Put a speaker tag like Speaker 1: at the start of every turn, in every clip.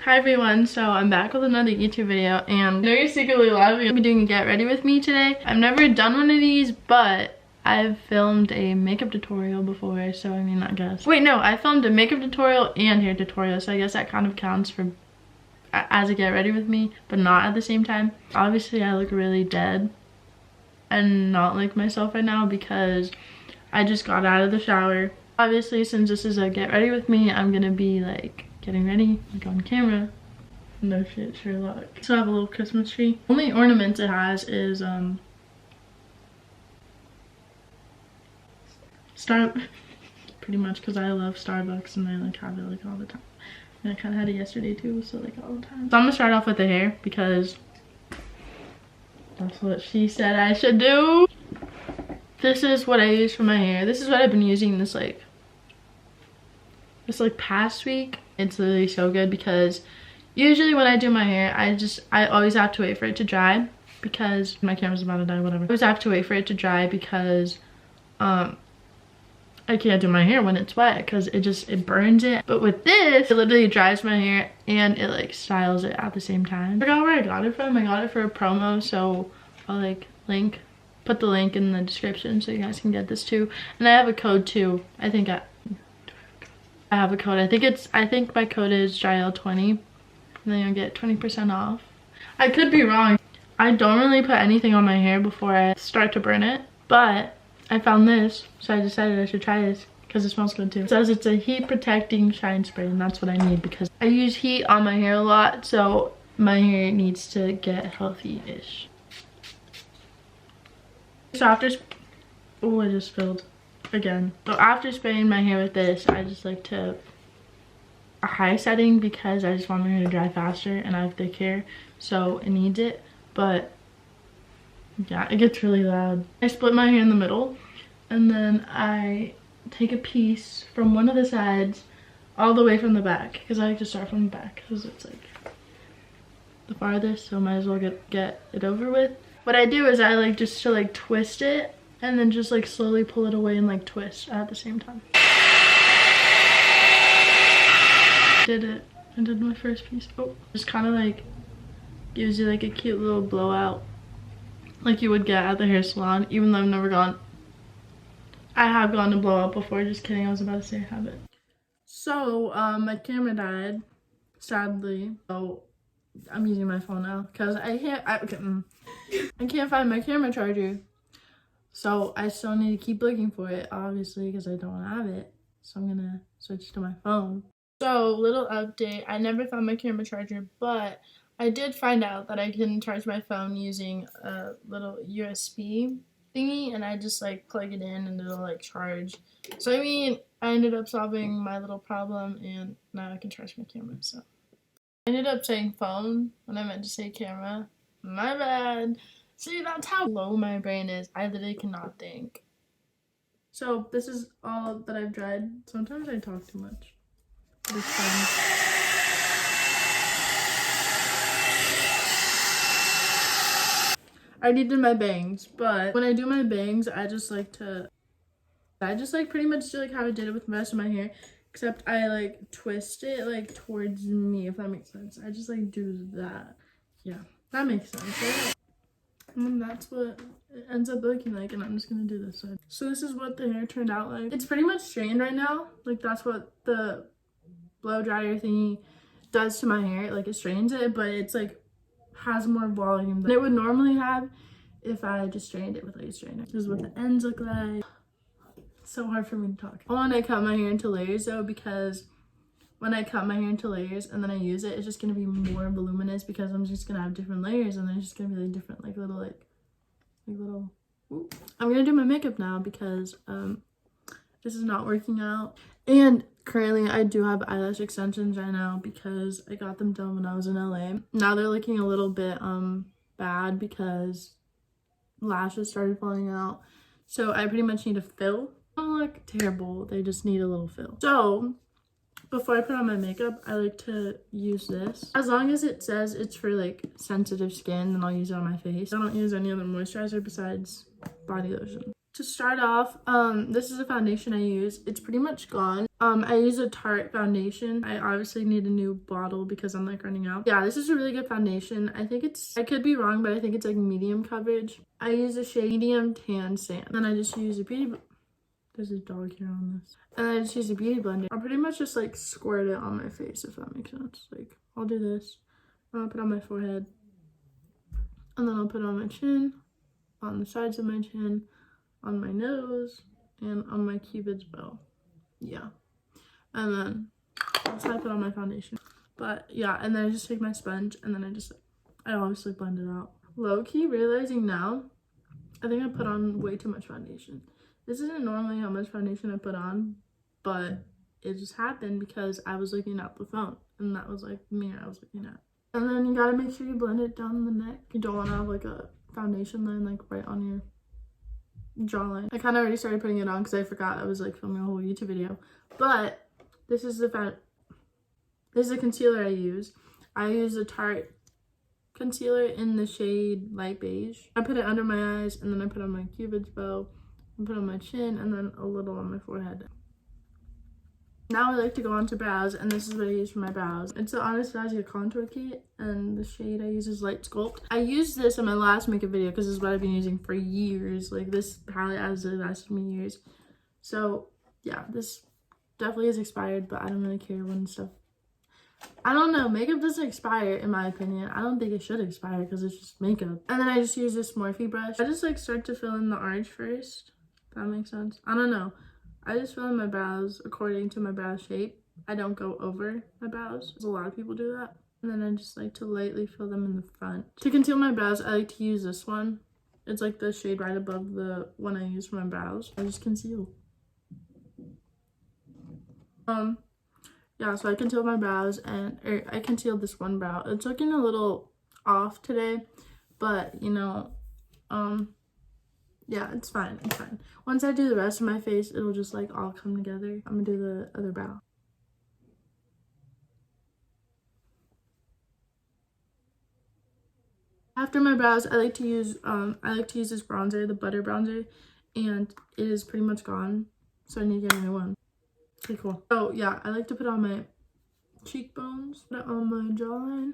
Speaker 1: Hi everyone, so I'm back with another YouTube video, and I know you're secretly laughing. I'm doing a get ready with me today. I've never done one of these, but I've filmed a makeup tutorial before, so I mean, I guess. Wait, no, I filmed a makeup tutorial and hair tutorial, so I guess that kind of counts for as a get ready with me, but not at the same time. Obviously, I look really dead and not like myself right now because I just got out of the shower. Obviously, since this is a get ready with me, I'm gonna be like getting ready, like on camera. No shit, Sherlock. So I have a little Christmas tree. Only ornament it has is pretty much because I love Starbucks and I like have it like all the time. And I kind of had it yesterday too, so like all the time. So I'm gonna start off with the hair because that's what she said I should do. This is what I use for my hair. This is what I've been using this past week. It's literally so good because usually when I do my hair, I always have to wait for it to dry because my camera's about to die, whatever. I always have to wait for it to dry because I can't do my hair when it's wet because it burns it. But with this, it literally dries my hair and it like styles it at the same time. I forgot where I got it from. I got it for a promo, so I'll like put the link in the description so you guys can get this too. And I have a code too. I have a code. I think my code is yael20 and then you'll get 20% off. I could be wrong. I don't really put anything on my hair before I start to burn it, but I found this, so I decided I should try this because it smells good too. It says it's a heat protecting shine spray, and that's what I need because I use heat on my hair a lot, so my hair needs to get healthy-ish. So after, oh, I just spilled again. So after spraying my hair with this, I just like to a high setting because I just want my hair to dry faster and I have thick hair, so it needs it. But yeah, it gets really loud. I split my hair in the middle and then I take a piece from one of the sides all the way from the back because I like to start from the back because it's like the farthest, so might as well get it over with. What I do is I like just to like twist it and then just like slowly pull it away and like twist at the same time. Did it. I did my first piece. Oh, just kind of like gives you like a cute little blowout like you would get at the hair salon, even though I've never gone. I have gone to blowout before, just kidding. I was about to say I haven't. So my camera died, sadly. So I'm using my phone now because I can't find my camera charger. So I still need to keep looking for it, obviously, because I don't have it. So I'm gonna switch to my phone. So little update, I never found my camera charger, but I did find out that I can charge my phone using a little USB thingy, and I just like plug it in and it'll like charge. So I mean, I ended up solving my little problem and now I can charge my camera. So I ended up saying phone when I meant to say camera. My bad. See, that's how low my brain is. I literally cannot think. So this is all that I've tried. Sometimes I talk too much. But it's fun. I did my bangs, but when I do my bangs, I just like pretty much do like how I did it with the rest of my hair, except I like twist it like towards me, if that makes sense. I just like do that. Yeah, that makes sense, right? And that's what it ends up looking like, and I'm just gonna do this side. So this is what the hair turned out like. It's pretty much strained right now. Like that's what the blow dryer thingy does to my hair. Like it strains it, but it's like has more volume than it would normally have if I just strained it with like a strainer. This is what the ends look like. It's so hard for me to talk. I want to cut my hair into layers though, because when I cut my hair into layers and then I use it, it's just gonna be more voluminous because I'm just gonna have different layers and then it's just gonna be like different like little Ooh. I'm gonna do my makeup now because this is not working out. And currently I do have eyelash extensions right now because I got them done when I was in LA. Now they're looking a little bit bad because lashes started falling out. So I pretty much need a fill. They don't look terrible, they just need a little fill. So before I put on my makeup, I like to use this. As long as it says it's for like sensitive skin, then I'll use it on my face. I don't use any other moisturizer besides body lotion. To start off, this is a foundation I use. It's pretty much gone. I use a Tarte foundation. I obviously need a new bottle because I'm like running out. Yeah, this is a really good foundation. I think it's, I could be wrong, but I think it's like medium coverage. I use a shade medium tan sand. Then I just use a beauty, there's a dog here on this. And then I just use a beauty blender. I'll pretty much just like squirt it on my face, if that makes sense. Like, I'll do this. I'll put it on my forehead. And then I'll put it on my chin, on the sides of my chin, on my nose, and on my cupid's bow. Yeah. And then that's how I put on my foundation. But yeah, and then I just take my sponge and then I obviously blend it out. Low-key realizing now, I think I put on way too much foundation. This isn't normally how much foundation I put on, but it just happened because I was looking at the phone and that was like the mirror I was looking at. And then you gotta make sure you blend it down the neck. You don't wanna have like a foundation line like right on your jawline. I kind of already started putting it on because I forgot I was like filming a whole YouTube video. But this is the concealer I use. I use a Tarte concealer in the shade light beige. I put it under my eyes and then I put on my cupid's bow, and put on my chin, and then a little on my forehead. Now I like to go on to brows, and this is what I use for my brows. It's the Anastasia contour kit, and the shade I use is Light Sculpt. I used this in my last makeup video because this is what I've been using for years. Like, this palette has lasted me years. So yeah, this definitely is expired, but I don't really care when stuff, I don't know, makeup doesn't expire in my opinion. I don't think it should expire because it's just makeup. And then I just use this Morphe brush. I just like start to fill in the orange first, if that makes sense. I don't know, I just fill in my brows according to my brow shape. I don't go over my brows, a lot of people do that. And then I just like to lightly fill them in the front. To conceal my brows, I like to use this one. It's like the shade right above the one I use for my brows. I just conceal. Yeah, so I concealed my brows, and I concealed this one brow. It's looking a little off today, but you know, yeah, it's fine, it's fine. Once I do the rest of my face, it'll just like all come together. I'm gonna do the other brow. After my brows, I like to use this bronzer, the butter bronzer, and it is pretty much gone, so I need to get a new one. Okay, cool. So yeah, I like to put on my cheekbones, put it on my jawline,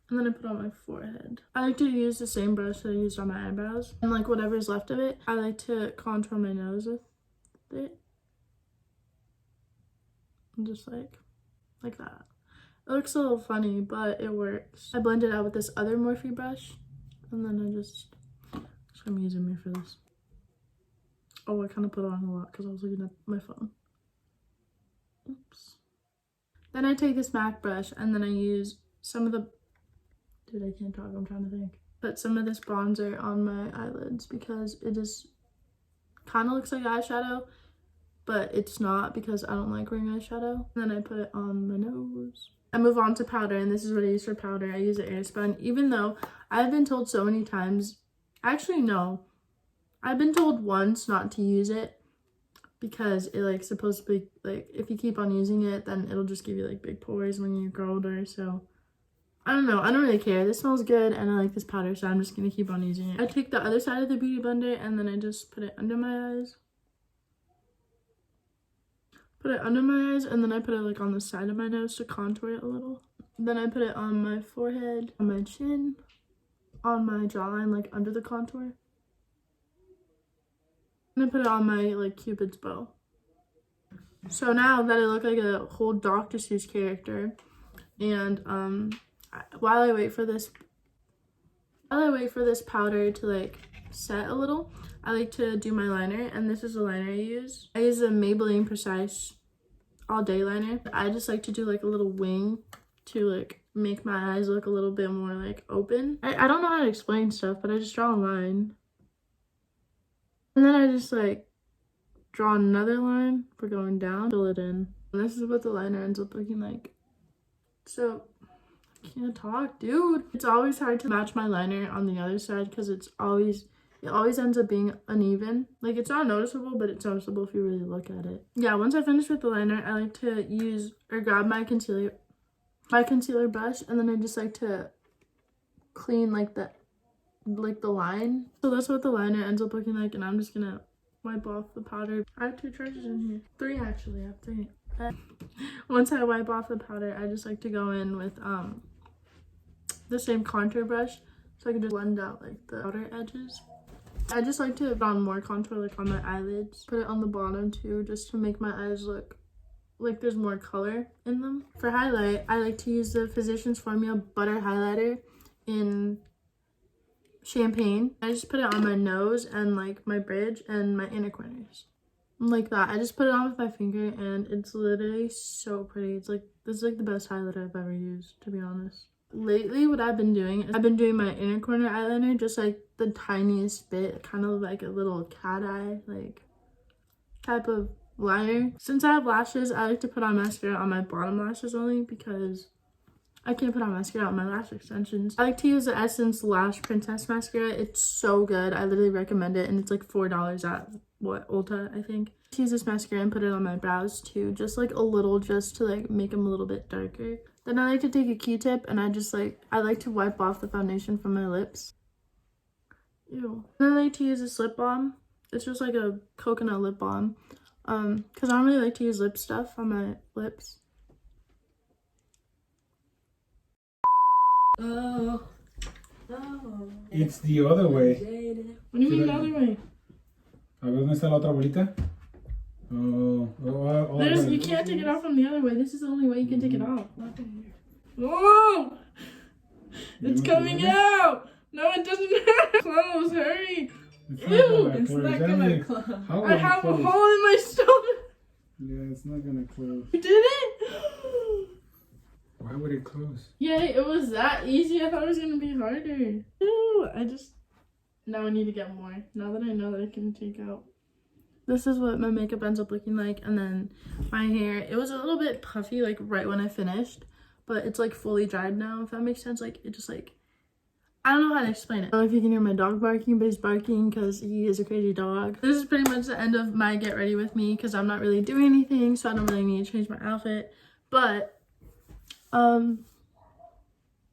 Speaker 1: and then I put on my forehead. I like to use the same brush that I used on my eyebrows, and like whatever's left of it, I like to contour my nose with it. And just like that. It looks a little funny, but it works. I blend it out with this other Morphe brush, and then I'm using me for this. Oh, I kind of put on a lot because I was looking at my phone. Oops. Then I take this MAC brush and then I use some of the... Dude, I can't talk. I'm trying to think. Put some of this bronzer on my eyelids because it just kind of looks like eyeshadow, but it's not because I don't like wearing eyeshadow. And then I put it on my nose. I move on to powder, and this is what I use for powder. I use an Airspun, even though I've been told so many times... Actually, no. I've been told once not to use it because it like supposedly, like if you keep on using it, then it'll just give you like big pores when you grow older. So I don't know, I don't really care. This smells good and I like this powder, so I'm just gonna keep on using it. I take the other side of the beauty blender and then I just put it under my eyes. Put it under my eyes, and then I put it like on the side of my nose to contour it a little. Then I put it on my forehead, on my chin, on my jawline, like under the contour. And I put it on my like Cupid's bow. So now that I look like a whole Dr. Seuss character, and while I wait for this powder to like set a little, I like to do my liner, and this is the liner I use. I use a Maybelline Precise All Day liner. I just like to do like a little wing to like make my eyes look a little bit more like open. I don't know how to explain stuff, but I just draw a line. And then I just like draw another line for going down, fill it in. And this is what the liner ends up looking like. So, I can't talk, dude. It's always hard to match my liner on the other side because it always ends up being uneven. Like, it's not noticeable, but it's noticeable if you really look at it. Yeah, once I finish with the liner, I like to use or grab my concealer brush, and then I just like to clean like the line. So that's what the liner ends up looking like, and I'm just gonna wipe off the powder. I have 2 charges in here. 3 actually, I have 3. Once I wipe off the powder, I just like to go in with the same contour brush so I can just blend out like the outer edges. I just like to put on more contour like on my eyelids. Put it on the bottom too, just to make my eyes look like there's more color in them. For highlight, I like to use the Physicians Formula Butter Highlighter in Champagne. I just put it on my nose and like my bridge and my inner corners. Like that. I just put it on with my finger and it's literally so pretty. It's like, this is like the best highlighter I've ever used, to be honest. Lately, what I've been doing is I've been doing my inner corner eyeliner just like the tiniest bit, kind of like a little cat eye like type of liner. Since I have lashes, I like to put on mascara on my bottom lashes only because I can't put on mascara on my lash extensions. I like to use the Essence Lash Princess mascara. It's so good. I literally recommend it, and it's like $4 at Ulta, I think. I use this mascara and put it on my brows too, just like a little, just to like make them a little bit darker. Then I like to take a Q-tip and I like to wipe off the foundation from my lips. Ew. Then I like to use this lip balm. It's just like a coconut lip balm. Because I don't really like to use lip stuff on my lips. Oh.
Speaker 2: It's the other way.
Speaker 1: What do you mean the other way?
Speaker 2: A ver, ¿dónde está la otra bolita?
Speaker 1: You can't take it off from the other way. This is the only way you can take it off. Whoa! It's coming out! No, it doesn't close. Hurry! Ew! It's not gonna close. I have a hole in my stomach.
Speaker 2: Yeah, it's not gonna close.
Speaker 1: You did it?
Speaker 2: Why would it close?
Speaker 1: Yeah, it was that easy. I thought it was gonna be harder. Ew! Now I need to get more. Now that I know that I can take out. This is what my makeup ends up looking like, and then my hair, it was a little bit puffy like right when I finished, but it's like fully dried now, if that makes sense. Like it just like, I don't know how to explain it. I don't know if you can hear my dog barking, but he's barking because he is a crazy dog. This is pretty much the end of my get ready with me because I'm not really doing anything, so I don't really need to change my outfit. But thank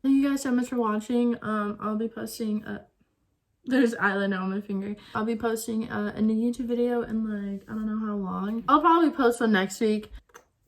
Speaker 1: you guys so much for watching. I'll be posting there's eyeliner on my finger. I'll be posting a new YouTube video in like, I don't know how long. I'll probably post one next week.